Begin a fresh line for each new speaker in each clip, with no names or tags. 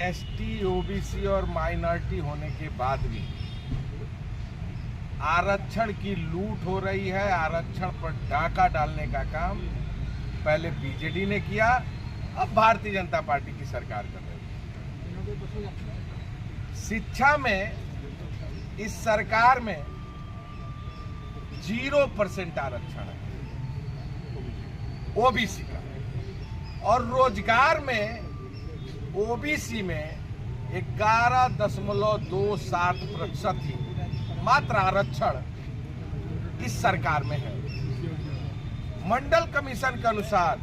ST, OBC और minority होने के बाद भी आरक्षण की लूट हो रही है। आरक्षण पर डाका डालने का काम पहले बीजेडी ने किया, अब भारतीय जनता पार्टी की सरकार कर रही है। शिक्षा में इस सरकार में 0% आरक्षण है ओबीसी का, और रोजगार में ओबीसी में 11.27% ही मात्र आरक्षण इस सरकार में है। मंडल कमीशन के अनुसार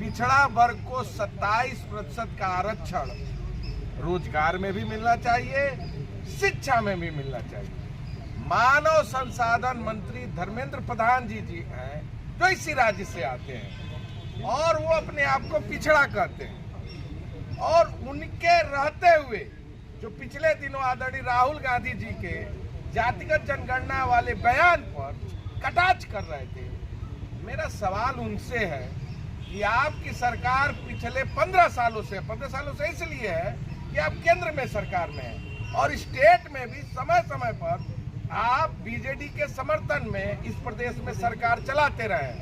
पिछड़ा वर्ग को 27% का आरक्षण रोजगार में भी मिलना चाहिए, शिक्षा में भी मिलना चाहिए। मानव संसाधन मंत्री धर्मेंद्र प्रधान जी हैं, जो इसी राज्य से आते हैं और वो अपने आप को पिछड़ा कहते हैं, और उनके रहते हुए जो पिछले दिनों आदरणीय राहुल गांधी जी के जातिगत जनगणना वाले बयान पर कटाक्ष कर रहे थे। मेरा सवाल उनसे है कि आपकी सरकार पिछले 15 सालों से इसलिए है कि आप केंद्र में सरकार में हैं, और स्टेट में भी समय समय पर आप बीजेडी के समर्थन में इस प्रदेश में सरकार चलाते रहे।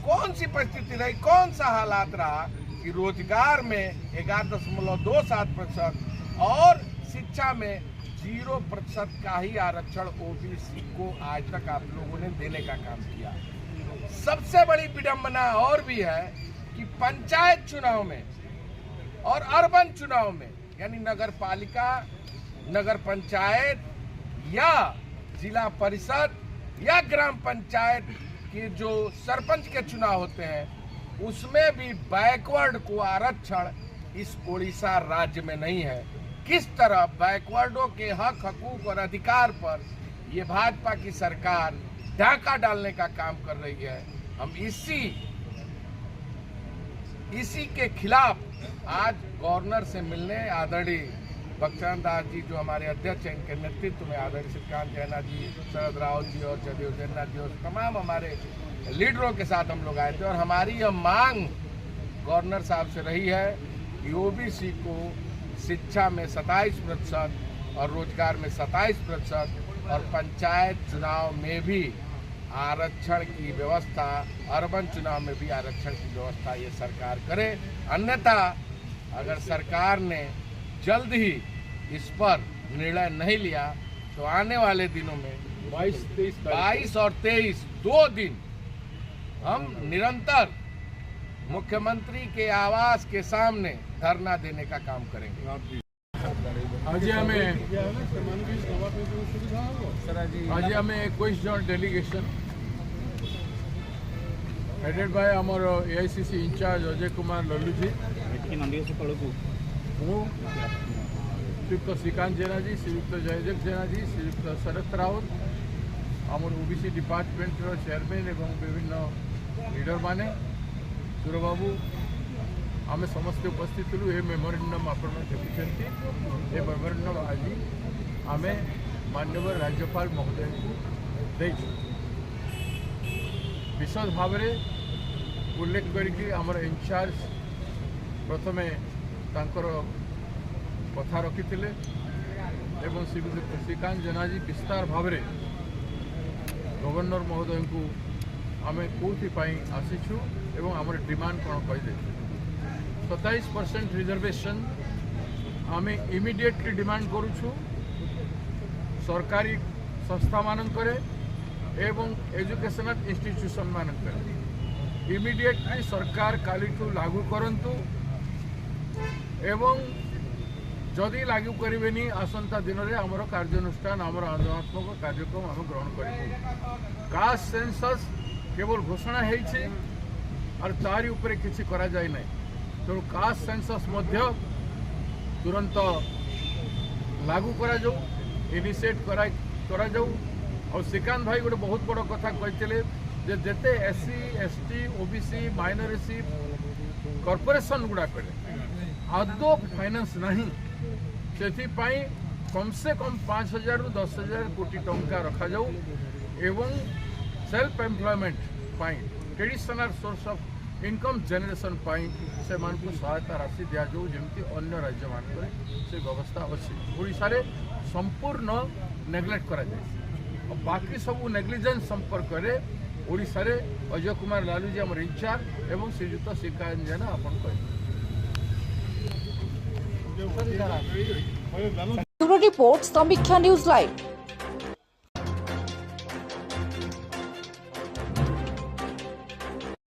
कौन सी परिस्थिति रही, कौन सा हालात रहा कि रोजगार में 11.27% और शिक्षा में 0% का ही आरक्षण ओबीसी को आज तक आप लोगों ने देने का काम किया। सबसे बड़ी विडंबना और भी है कि पंचायत चुनाव में और अर्बन चुनाव में, यानी नगर पालिका, नगर पंचायत या जिला परिषद या ग्राम पंचायत के जो सरपंच के चुनाव होते हैं, उसमें भी बैकवर्ड को आरक्षण इस उड़ीसा राज्य में नहीं है। किस तरह बैकवर्डों के हक, हकूक और अधिकार पर ये भाजपा की सरकार डाका डालने का काम कर रही है। हम इसी के खिलाफ आज गवर्नर से मिलने आदरणीय बख्शानंद दास जी, जो हमारे अध्यक्ष हैं, इनके नेतृत्व में आदरणीय श्रीकांत जैना जी, शरद राव जी और जदयू जन्ना जी और तमाम हमारे लीडरों के साथ हम लोग आए थे, और हमारी यह मांग गवर्नर साहब से रही है कि ओबीसी को शिक्षा में 27% और रोजगार में 27% और पंचायत चुनाव में भी आरक्षण की व्यवस्था, अर्बन चुनाव में भी आरक्षण की व्यवस्था ये सरकार करे। अन्यथा अगर सरकार ने जल्द ही इस पर निर्णय नहीं लिया तो आने वाले दिनों में 22 और 23 दो दिन हम निरंतर मुख्यमंत्री के आवास के सामने धरना देने का काम करेंगे।
आज आम 21 जन डेलीगेशन हेडेड बाय आमर एआईसीसी इंचार्ज अजय कुमार लल्लू जी, श्रीयुक्त श्रीकांत जेना जी, श्रीयुक्त जयदेव जेना जी, श्रीयुक्त शरद राउत, आमर ओबीसी डिपार्टमेंट चेयरमैन एवं विभिन्न लीडर माने, सुरबाबू, आम समस्ते उपस्थित हूँ। ये मेमोरेंडम आप देखते, ये मेमोरेंडम आज आम माननीय राज्यपाल महोदय को विशद भाव उल्लेख करके आमर इंचार्ज प्रथमे तांकर कथा रखी एवं श्रीकांत जेना जी विस्तार भाव गवर्नर महोदय को आम कौन आसीचु एवं आम डिमांड कौन कहदे 27% रिजर्वेशन आम इमिडिएटली डिमांड करुछु सरकारी संस्था मानकर एवं एजुकेशनल इंस्टीट्यूशन मानकर इमिडिएटली सरकार कालीठू लागू करंतु एवं जदि लागू करें आसंता दिन में आमर कार्यानुष्ठान आमर आंदोलनात्मक कार्यक्रम आम ग्रहण करूँ। कास्ट सेंसस केवल घोषणा है और तारी उपरे किसी करा जाए ना, तेणु कास्ट सेंसस तुरंत लागू करा जाऊ, इनिशिएट करा जाऊ। और श्रीकांत भाई गोटे बहुत बड़ कथा कहते जेते SC ST OBC minority corporation गुड़ाक आदौ फाइनेंस नहीं, से कम से कम 5,000 ରୁ 10,000 कोटी टंका रखा जाऊ एवं self employment traditional source of income generation पाई से मानकु सहायता राशि दिया जाऊ जेमती अन्य राज्य मानकरे से व्यवस्था अच्छी ओडिशा रे संपूर्ण नेग्लेक्ट करा जाय और बाकी सब नेग्लिजेंस संपर्क रे ओडिशा रे अजय कुमार लालू जी हमर इंचार्ज एवं श्रीयुक्त श्रीकांत जेना अपन कह
रिपोर्ट समीक्षा न्यूज लाइव।